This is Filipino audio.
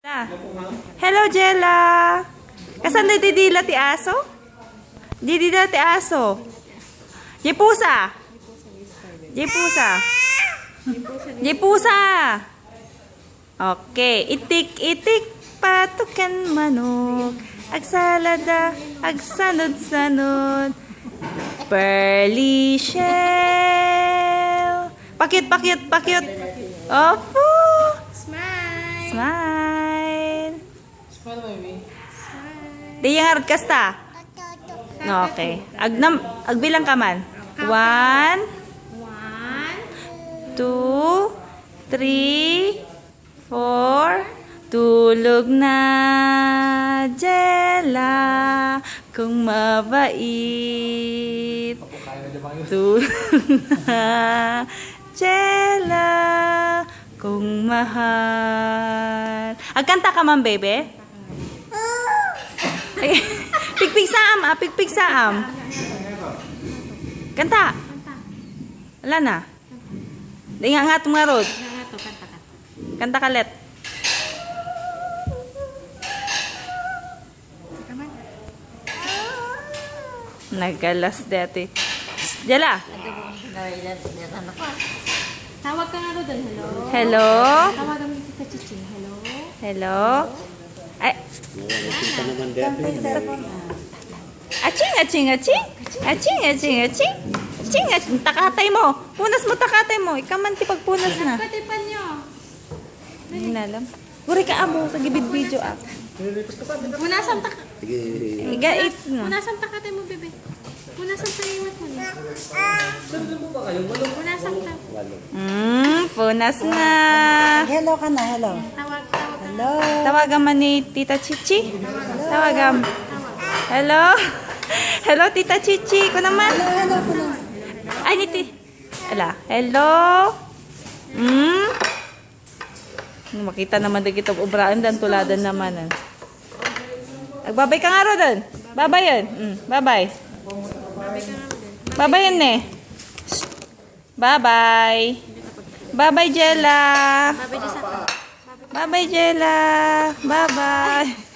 Hello, Jella. Kasan na didila ti aso? Didila ti aso. Jepusa. Jepusa. Jepusa. Okay. Itik-itik patukan manok. Agsalada, agsanod-sanod. Pearly shell. Pakyut, pakyut, pakyut. Opo. Smile. Smile. Smile, baby. Di yang harap kasta. Okay. Agbilang ka man. 1, 1, 2, 3, 4. Tulog na, Jella, kung mabait. Tulog na, Jella, kung mahal. Agkanta ka man, bebe? Pigpig saam, pigpig saam. Kanta. Wala na. Di nga nga tumarod. Kanta ka let. Nagalas dati. Jella. Tawag ka nga doon. Hello. Hello. Tawagan mo kita Chiching. Hello. Hello. Ay. Aching, aching, aching. Aching, aching, aching. Aching, aching. Takatay mo. Punas mo, takatay mo. Ikaw man ti pagpunas na. Patipan nyo. Hindi na alam. Guri ka amo sa gibid video ah. Punasan taka. Igait no. Punasan takatay mo, bebe. Punasan sa iwat mo. Punasan ta. Punas na. Hello ka na, hello. Tawag. Hello. Tawagan man ni Tita Chichi. Tawagan. Hello. Hello, Tita Chichi. Ko naman. Hello ko na. Ay, niti. Ala. Hello. Makita naman din kita obraan dan tuladan naman. Agbabay ka nga ro doon. Babay yun. Babay. Babay yun eh. Bye-bye. Bye-bye, Jella. Babay, Jessa. Bye-bye, Jella. Bye-bye.